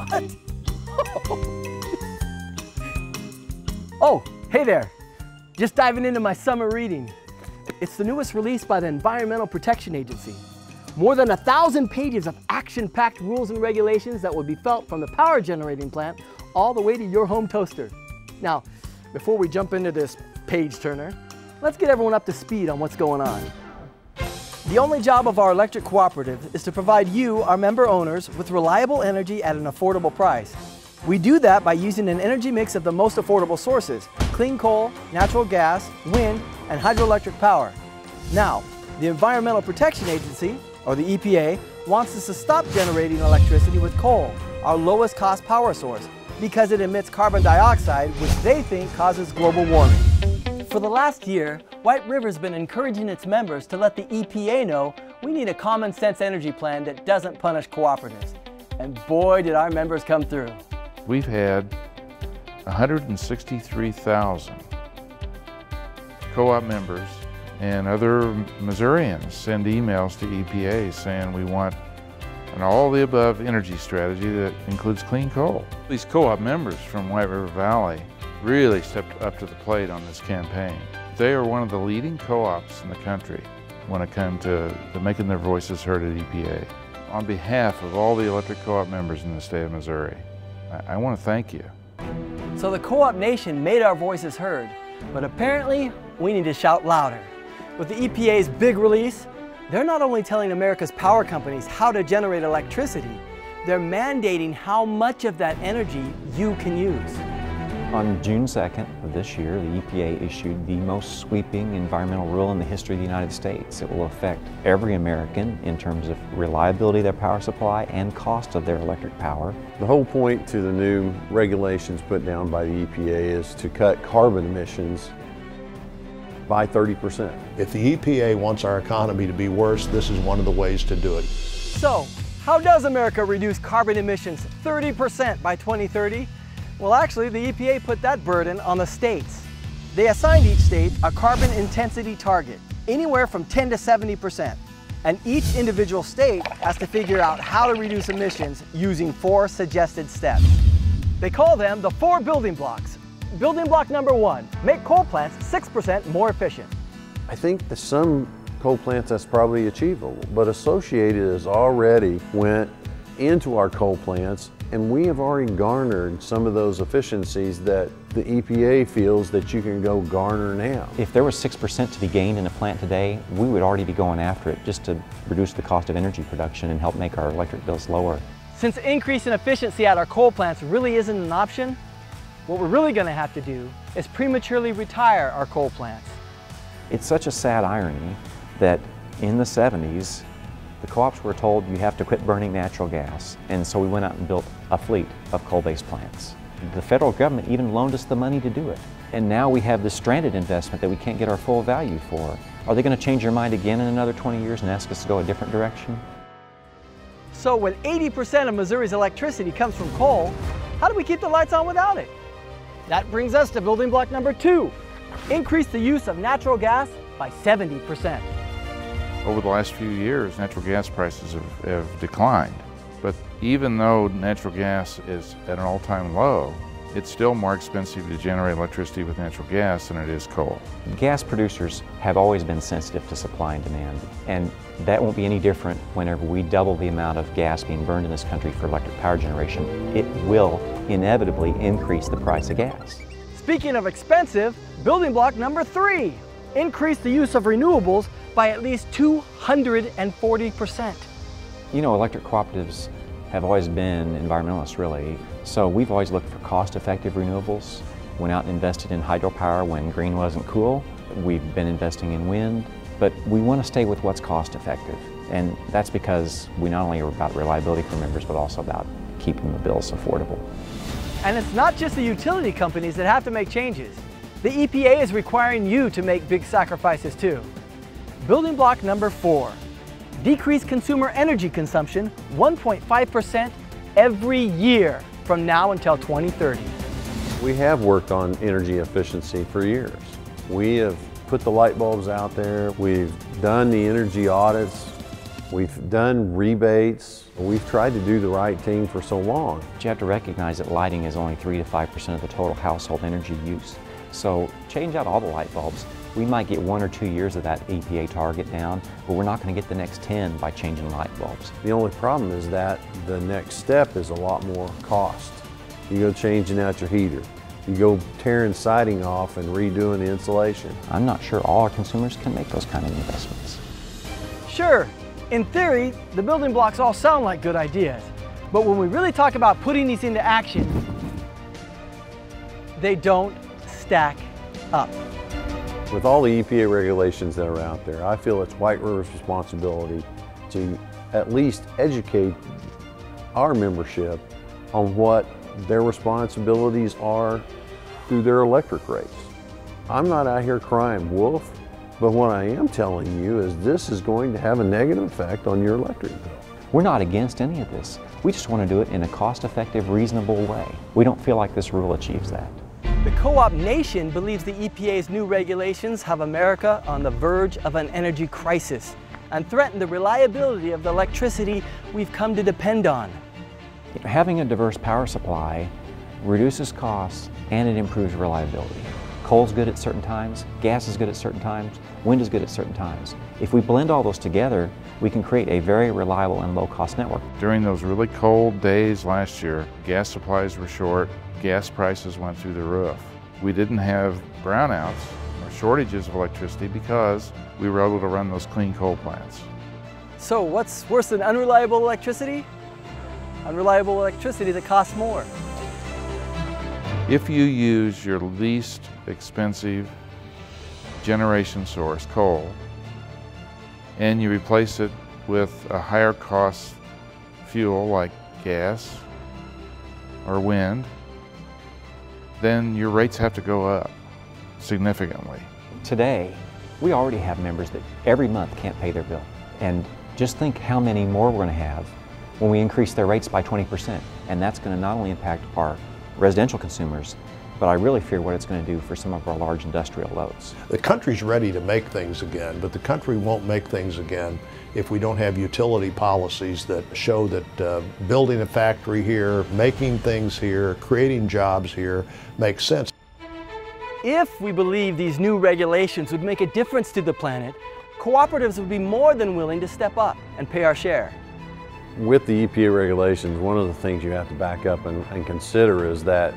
What? Oh, hey there. Just diving into my summer reading. It's the newest release by the Environmental Protection Agency. More than 1,000 pages of action-packed rules and regulations that will be felt from the power generating plant all the way to your home toaster. Now, before we jump into this page turner, let's get everyone up to speed on what's going on. The only job of our electric cooperative is to provide you, our member owners, with reliable energy at an affordable price. We do that by using an energy mix of the most affordable sources: clean coal, natural gas, wind, and hydroelectric power. Now, the Environmental Protection Agency, or the EPA, wants us to stop generating electricity with coal, our lowest cost power source, because it emits carbon dioxide, which they think causes global warming. For the last year, White River's been encouraging its members to let the EPA know we need a common sense energy plan that doesn't punish cooperatives. And boy, did our members come through. We've had 163,000 co-op members and other Missourians send emails to EPA saying we want an all-the-above energy strategy that includes clean coal. These co-op members from White River Valley really stepped up to the plate on this campaign. They are one of the leading co-ops in the country when it comes to making their voices heard at EPA. On behalf of all the electric co-op members in the state of Missouri, I want to thank you. So the co-op nation made our voices heard, but apparently we need to shout louder. With the EPA's big release, they're not only telling America's power companies how to generate electricity, they're mandating how much of that energy you can use. On June 2nd of this year, the EPA issued the most sweeping environmental rule in the history of the United States. It will affect every American in terms of reliability of their power supply and cost of their electric power. The whole point to the new regulations put down by the EPA is to cut carbon emissions by 30%. If the EPA wants our economy to be worse, this is one of the ways to do it. So, how does America reduce carbon emissions 30% by 2030? Well, actually, the EPA put that burden on the states. They assigned each state a carbon intensity target, anywhere from 10 to 70%. And each individual state has to figure out how to reduce emissions using 4 suggested steps. They call them the 4 building blocks. Building block number 1, make coal plants 6% more efficient. I think that some coal plants that's probably achievable, but Associated has already went into our coal plants, and we have already garnered some of those efficiencies that the EPA feels that you can go garner now. If there was 6% to be gained in a plant today, we would already be going after it just to reduce the cost of energy production and help make our electric bills lower. Since increasing efficiency at our coal plants really isn't an option, what we're really going to have to do is prematurely retire our coal plants. It's such a sad irony that in the 70s, the co-ops were told you have to quit burning natural gas, and so we went out and built a fleet of coal-based plants. The federal government even loaned us the money to do it. And now we have this stranded investment that we can't get our full value for. Are they going to change their mind again in another 20 years and ask us to go a different direction? So when 80% of Missouri's electricity comes from coal, how do we keep the lights on without it? That brings us to building block number 2. Increase the use of natural gas by 70%. Over the last few years, natural gas prices have declined. But even though natural gas is at an all-time low, it's still more expensive to generate electricity with natural gas than it is coal. Gas producers have always been sensitive to supply and demand, and that won't be any different whenever we double the amount of gas being burned in this country for electric power generation. It will inevitably increase the price of gas. Speaking of expensive, building block number 3, increase the use of renewables by at least 240%. You know, electric cooperatives have always been environmentalists, really, so we've always looked for cost-effective renewables. Went out and invested in hydropower when green wasn't cool. We've been investing in wind, but we want to stay with what's cost-effective, and that's because we not only are about reliability for members, but also about keeping the bills affordable. And it's not just the utility companies that have to make changes. The EPA is requiring you to make big sacrifices too. Building block number 4, decrease consumer energy consumption 1.5% every year from now until 2030. We have worked on energy efficiency for years. We have put the light bulbs out there. We've done the energy audits We've done rebates. We've tried to do the right thing for so long. But you have to recognize that lighting is only 3 to 5% of the total household energy use. So change out all the light bulbs. We might get 1 or 2 years of that EPA target down, but we're not going to get the next 10 by changing light bulbs. The only problem is that the next step is a lot more cost. You go changing out your heater. You go tearing siding off and redoing the insulation. I'm not sure all our consumers can make those kind of investments. Sure, in theory, the building blocks all sound like good ideas. But when we really talk about putting these into action, they don't stack up. With all the EPA regulations that are out there, I feel it's White River's responsibility to at least educate our membership on what their responsibilities are through their electric rates. I'm not out here crying wolf, but what I am telling you is this is going to have a negative effect on your electric bill. We're not against any of this. We just want to do it in a cost-effective, reasonable way. We don't feel like this rule achieves that. The co-op nation believes the EPA's new regulations have America on the verge of an energy crisis and threaten the reliability of the electricity we've come to depend on. Having a diverse power supply reduces costs and it improves reliability. Coal's good at certain times, gas is good at certain times, wind is good at certain times. If we blend all those together, we can create a very reliable and low-cost network. During those really cold days last year, gas supplies were short, gas prices went through the roof. We didn't have brownouts or shortages of electricity because we were able to run those clean coal plants. So what's worse than unreliable electricity? Unreliable electricity that costs more. If you use your least expensive generation source, coal, and you replace it with a higher cost fuel like gas or wind, then your rates have to go up significantly. Today, we already have members that every month can't pay their bill. And just think how many more we're going to have when we increase their rates by 20%. And that's going to not only impact our residential consumers, but I really fear what it's going to do for some of our large industrial loads. The country's ready to make things again, but the country won't make things again if we don't have utility policies that show that building a factory here, making things here, creating jobs here makes sense. If we believe these new regulations would make a difference to the planet, cooperatives would be more than willing to step up and pay our share. With the EPA regulations, one of the things you have to back up and consider is that,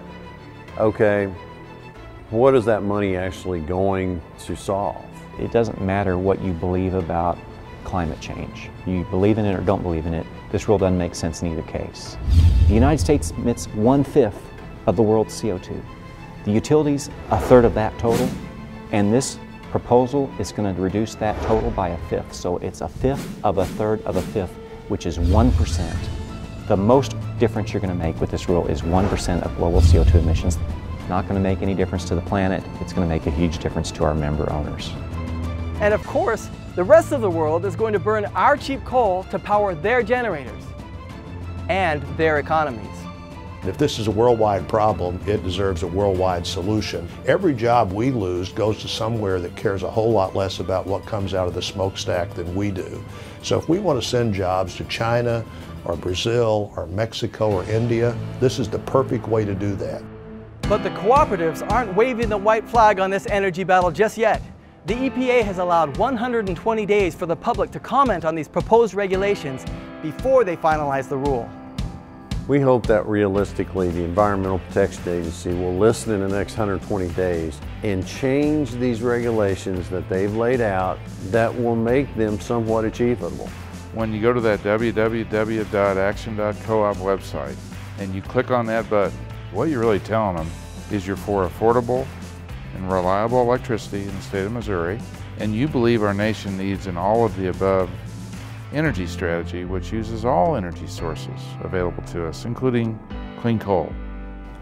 okay, what is that money actually going to solve? It doesn't matter what you believe about climate change. You believe in it or don't believe in it, this rule doesn't make sense in either case. The United States emits 1/5 of the world's CO2. The utilities, 1/3 of that total, and this proposal is going to reduce that total by 1/5. So it's 1/5 of 1/3 of 1/5, which is 1%. The most difference you're going to make with this rule is 1% of global CO2 emissions. It's not going to make any difference to the planet. It's going to make a huge difference to our member owners. And of course, the rest of the world is going to burn our cheap coal to power their generators and their economies. If this is a worldwide problem, it deserves a worldwide solution. Every job we lose goes to somewhere that cares a whole lot less about what comes out of the smokestack than we do. So if we want to send jobs to China or Brazil or Mexico or India, this is the perfect way to do that. But the cooperatives aren't waving the white flag on this energy battle just yet. The EPA has allowed 120 days for the public to comment on these proposed regulations before they finalize the rule. We hope that realistically the Environmental Protection Agency will listen in the next 120 days and change these regulations that they've laid out that will make them somewhat achievable. When you go to that www.action.coop website and you click on that button, what you're really telling them is you're for affordable and reliable electricity in the state of Missouri, and you believe our nation needs an all of the above energy strategy which uses all energy sources available to us, including clean coal.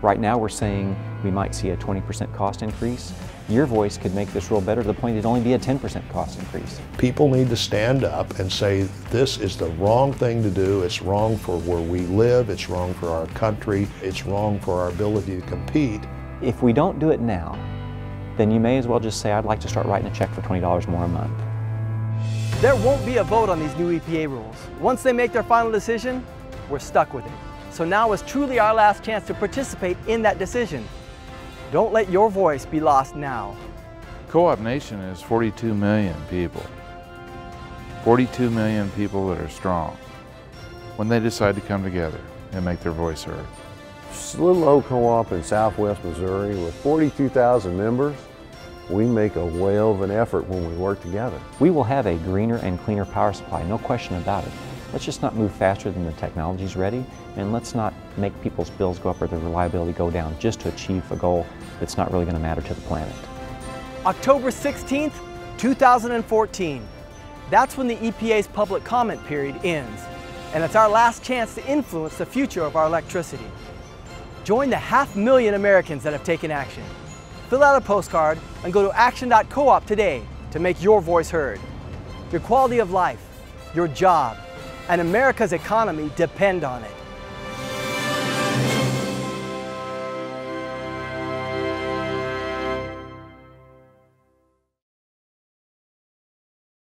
Right now we're saying we might see a 20% cost increase. Your voice could make this rule better to the point it'd only be a 10% cost increase. People need to stand up and say this is the wrong thing to do. It's wrong for where we live. It's wrong for our country. It's wrong for our ability to compete. If we don't do it now, then you may as well just say, I'd like to start writing a check for $20 more a month. There won't be a vote on these new EPA rules. Once they make their final decision, we're stuck with it. So now is truly our last chance to participate in that decision. Don't let your voice be lost now. Co-op Nation is 42 million people. 42 million people that are strong when they decide to come together and make their voice heard. Little old co-op in southwest Missouri with 42,000 members, we make a whale of an effort when we work together. We will have a greener and cleaner power supply, no question about it. Let's just not move faster than the technology's ready, and let's not make people's bills go up or their reliability go down just to achieve a goal that's not really going to matter to the planet. October 16th, 2014. That's when the EPA's public comment period ends, and it's our last chance to influence the future of our electricity. Join the 500,000 Americans that have taken action. Fill out a postcard and go to action.coop today to make your voice heard. Your quality of life, your job, and America's economy depend on it.